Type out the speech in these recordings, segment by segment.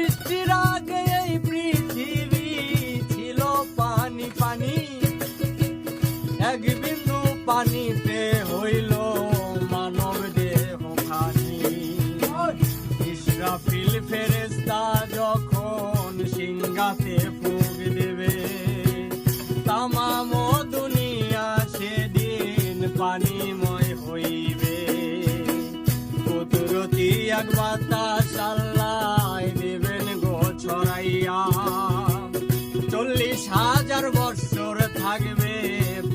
সৃষ্টির আগে এই পৃথিবী ছিল পানি পানি, এক বিন্দু পানিতে হইল মানব দেহ খানি। ইসরাফিল ফেরেশতা যখন সিংহাতে ফুঁক দেবে, তামাম দুনিয়া সেদিন পানিময় হইবে। কুদরতি এক বাতাস আল্লাহ দেবেন গো ছড়াইয়া, 40,000 বৎসর থাকবে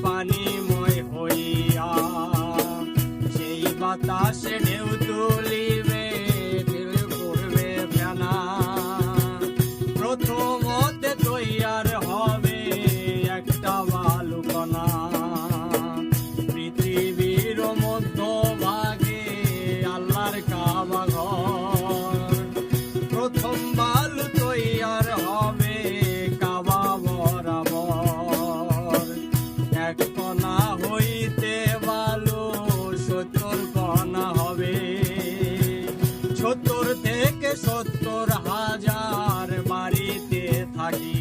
পানিময় হইয়া। সেই বাতাসে ঢেউ তুলিবে, ঢেউ করবে ফেনা, প্রথমতে তৈয়ার হবে একটা বালুকণা। পৃথিবীর মধ্যভাগে আল্লাহর কাবা ঘর, প্রথম বালু তৈয়ার হবে কাবা বরাবর। এক কণা হইতে বালু 70 কণা হবে, 70 থেকে 70,000 বাড়িতে থাকি